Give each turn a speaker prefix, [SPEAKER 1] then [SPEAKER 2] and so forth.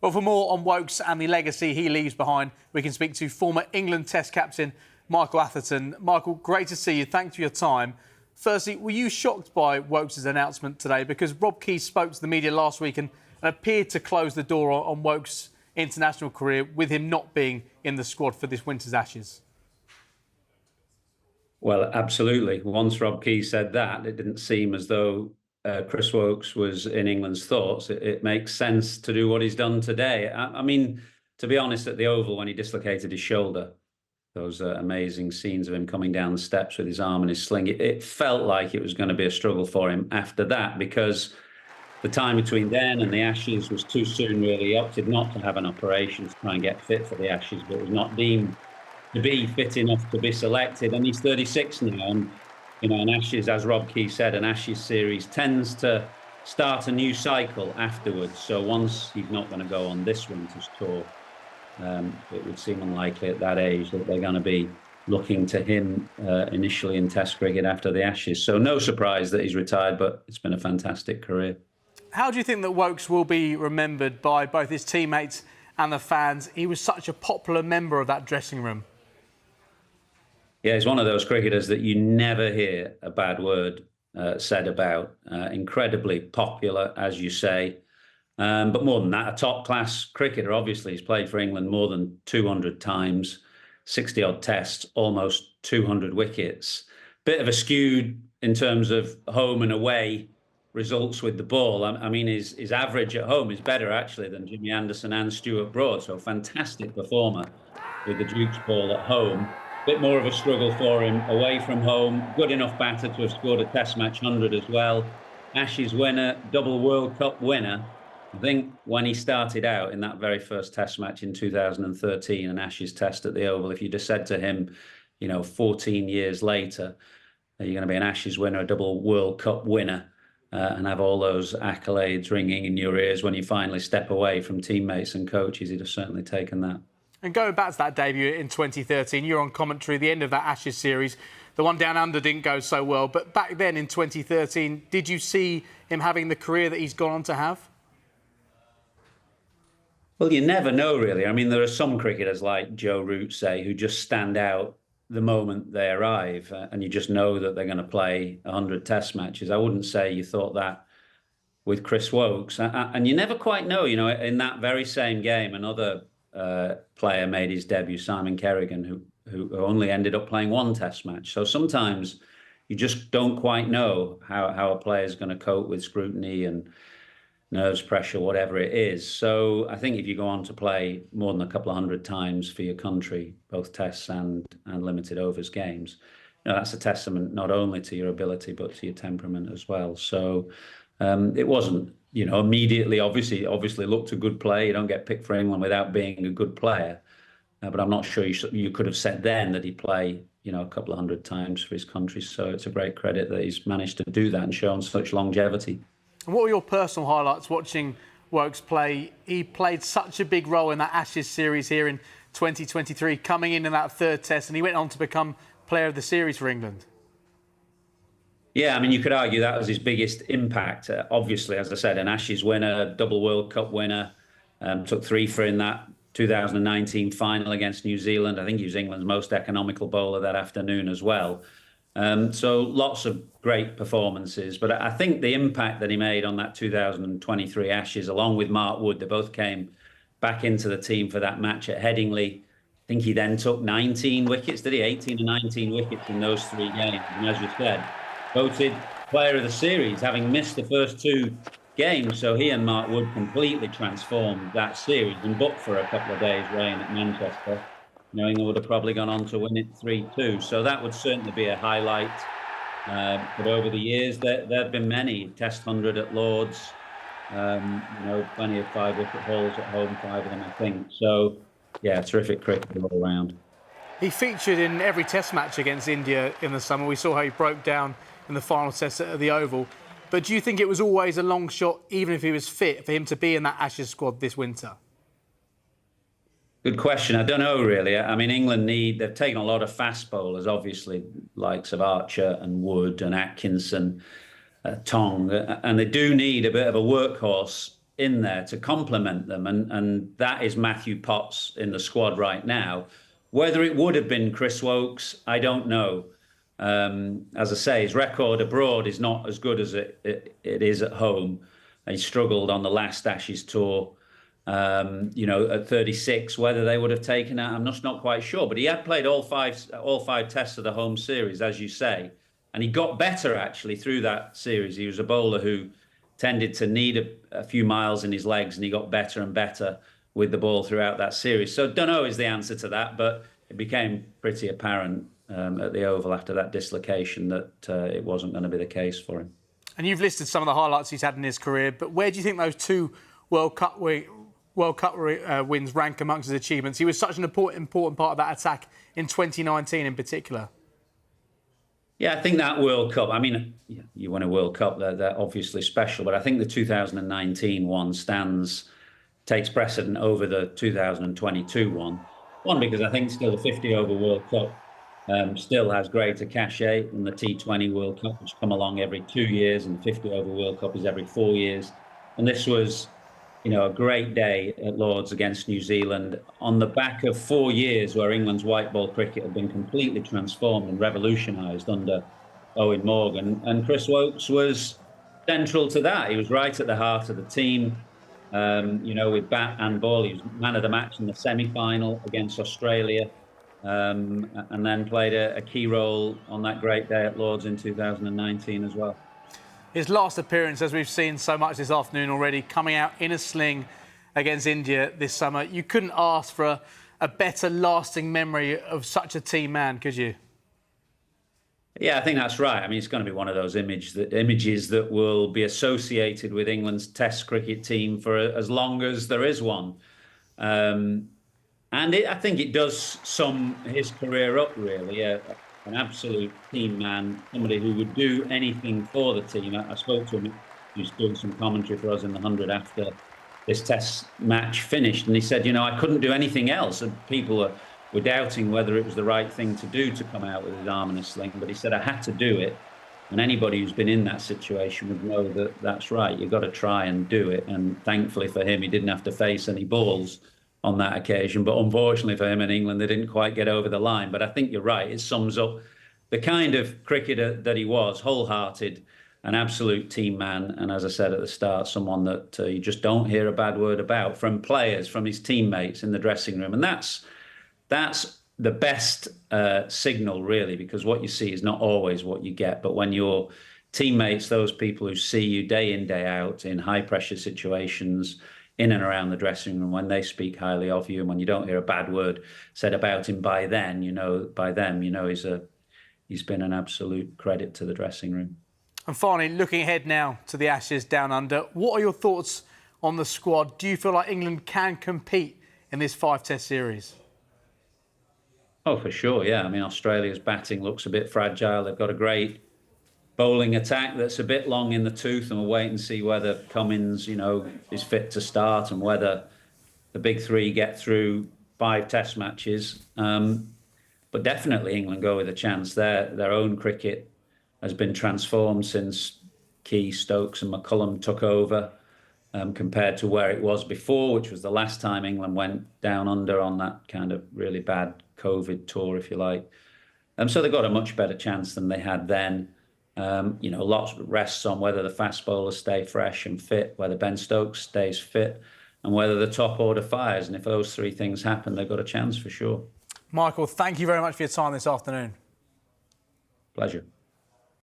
[SPEAKER 1] Well, for more on Woakes and the legacy he leaves behind, we can speak to former England Test captain Michael Atherton. Michael, great to see you. Thanks for your time. Firstly, were you shocked by Woakes' announcement today? Because Rob Keys spoke to the media last week and appeared to close the door on Woakes' international career with him not being in the squad for this winter's Ashes.
[SPEAKER 2] Well, absolutely. Once Rob Keys said that, it didn't seem as though Chris Woakes was in England's thoughts. It makes sense to do what he's done today. I mean, to be honest, at the Oval, when he dislocated his shoulder, those amazing scenes of him coming down the steps with his arm and his sling, it felt like it was going to be a struggle for him after that, because the time between then and the Ashes was too soon, really. He opted not to have an operation to try and get fit for the Ashes, but was not deemed to be fit enough to be selected. And he's 36 now. And, you know, an Ashes, as Rob Key said, an Ashes series tends to start a new cycle afterwards. So once he's not going to go on this winter's tour, it would seem unlikely at that age that they're going to be looking to him initially in Test cricket after the Ashes. So no surprise that he's retired, but it's been a fantastic career.
[SPEAKER 1] How do you think that Woakes will be remembered by both his teammates and the fans? He was such a popular member of that dressing room.
[SPEAKER 2] Yeah, he's one of those cricketers that you never hear a bad word said about. Incredibly popular, as you say. But more than that, a top-class cricketer. Obviously, he's played for England more than 200 times, 60-odd tests, almost 200 wickets. Bit of a skewed in terms of home and away results with the ball. I mean, his average at home is better, actually, than Jimmy Anderson and Stuart Broad. So fantastic performer with the Duke's ball at home. Bit more of a struggle for him away from home. Good enough batter to have scored a Test match 100 as well. Ashes winner, double World Cup winner. I think when he started out in that very first Test match in 2013, an Ashes Test at the Oval, if you'd have said to him, you know, 14 years later, you're going to be an Ashes winner, a double World Cup winner, and have all those accolades ringing in your ears when you finally step away from teammates and coaches, he'd have certainly taken that.
[SPEAKER 1] And going back to that debut in 2013, you were on commentary at the end of that Ashes series. The one down under didn't go so well. But back then in 2013, did you see him having the career that he's gone on to have?
[SPEAKER 2] Well, you never know, really. I mean, there are some cricketers like Joe Root, say, who just stand out the moment they arrive, and you just know that they're going to play 100 Test matches. I wouldn't say you thought that with Chris Woakes. And you never quite know, you know, in that very same game, another player made his debut, Simon Kerrigan, who only ended up playing one Test match. So sometimes you just don't quite know how a player is going to cope with scrutiny and nerves, pressure, whatever it is. So I think if you go on to play more than a couple of hundred times for your country, both Tests and limited overs games, you know, that's a testament not only to your ability but to your temperament as well. So it wasn't, you know, immediately, obviously looked a good player. You don't get picked for England without being a good player. But I'm not sure you could have said then that he'd play, you know, a couple of hundred times for his country. So it's a great credit that he's managed to do that and shown such longevity.
[SPEAKER 1] And what were your personal highlights watching Woakes play? He played such a big role in that Ashes series here in 2023, coming in that third Test, and he went on to become player of the series for England.
[SPEAKER 2] Yeah, I mean, you could argue that was his biggest impact. Obviously, as I said, an Ashes winner, double World Cup winner, took 3 for in that 2019 final against New Zealand. I think he was England's most economical bowler that afternoon as well. So lots of great performances. But I think the impact that he made on that 2023 Ashes, along with Mark Wood, they both came back into the team for that match at Headingley. I think he then took 19 wickets, did he? 18 or 19 wickets in those 3 games. And as you said, voted player of the series, having missed the first 2 games. So he and Mark Wood completely transformed that series. And but for a couple of days' rain at Manchester, you know, England would have probably gone on to win it 3-2. So that would certainly be a highlight. But over the years, there have been many. Test 100 at Lords, you know, plenty of 5-wicket hauls at home, 5 of them, I think. So, yeah, terrific cricket all around.
[SPEAKER 1] He featured in every Test match against India in the summer. We saw how he broke down in the final Test at the Oval. But do you think it was always a long shot, even if he was fit, for him to be in that Ashes squad this winter?
[SPEAKER 2] Good question. I don't know, really. I mean, England they've taken a lot of fast bowlers, obviously, likes of Archer and Wood and Atkinson, Tong, and they do need a bit of a workhorse in there to complement them, and that is Matthew Potts in the squad right now. Whether it would have been Chris Woakes, I don't know. As I say, his record abroad is not as good as it is at home. He struggled on the last Ashes tour. At 36, whether they would have taken it, I'm just not quite sure. But he had played all five tests of the home series, as you say, and he got better actually through that series. He was a bowler who tended to need a few miles in his legs, and he got better and better with the ball throughout that series. So don't know is the answer to that, but it became pretty apparent at the Oval after that dislocation that it wasn't going to be the case for him.
[SPEAKER 1] And you've listed some of the highlights he's had in his career, but where do you think those two World Cup wins rank amongst his achievements? He was such an important part of that attack in 2019 in particular.
[SPEAKER 2] Yeah, I think that World Cup, I mean, you win a World Cup, they're obviously special, but I think the 2019 one takes precedent over the 2022 one. One, because I think still the 50-over World Cup still has greater cachet than the T20 World Cup, which come along every 2 years, and the 50-over World Cup is every 4 years. And this was, a great day at Lord's against New Zealand on the back of 4 years where England's white ball cricket had been completely transformed and revolutionised under Owen Morgan. And Chris Woakes was central to that. He was right at the heart of the team, with bat and ball. He was man of the match in the semi-final against Australia, and then played a key role on that great day at Lord's in 2019 as well.
[SPEAKER 1] His last appearance, as we've seen so much this afternoon already, coming out in a sling against India this summer. You couldn't ask for a better lasting memory of such a team man, could you?
[SPEAKER 2] Yeah, I think that's right. I mean, it's going to be one of those images that will be associated with England's Test cricket team for as long as there is one. I think it does sum his career up, really. An absolute team man, somebody who would do anything for the team. I spoke to him, he was doing some commentary for us in the 100 after this Test match finished, and he said, I couldn't do anything else. And people were doubting whether it was the right thing to do to come out with his arm in a sling, but he said, I had to do it. And anybody who's been in that situation would know that that's right. You've got to try and do it. And thankfully for him, he didn't have to face any balls on that occasion. But unfortunately for him in England, they didn't quite get over the line. But I think you're right. It sums up the kind of cricketer that he was, wholehearted, an absolute team man. And as I said at the start, someone that you just don't hear a bad word about from players, from his teammates in the dressing room. And that's the best signal, really, because what you see is not always what you get. But when your teammates, those people who see you day in, day out in high pressure situations, in and around the dressing room, when they speak highly of you, and when you don't hear a bad word said about him by them, he's been an absolute credit to the dressing room.
[SPEAKER 1] And finally, looking ahead now to the Ashes down under, what are your thoughts on the squad? Do you feel like England can compete in this 5-test series?
[SPEAKER 2] Oh, for sure, yeah. I mean, Australia's batting looks a bit fragile. They've got a great bowling attack that's a bit long in the tooth, and we'll wait and see whether Cummins, is fit to start, and whether the big three get through 5 test matches. But definitely England go with a chance. Their own cricket has been transformed since Key, Stokes and McCullum took over, compared to where it was before, which was the last time England went down under on that kind of really bad COVID tour, if you like. So they've got a much better chance than they had then. Lots rests on whether the fast bowlers stay fresh and fit, whether Ben Stokes stays fit, and whether the top order fires. And if those 3 things happen, they've got a chance for sure.
[SPEAKER 1] Michael, thank you very much for your time this afternoon.
[SPEAKER 2] Pleasure.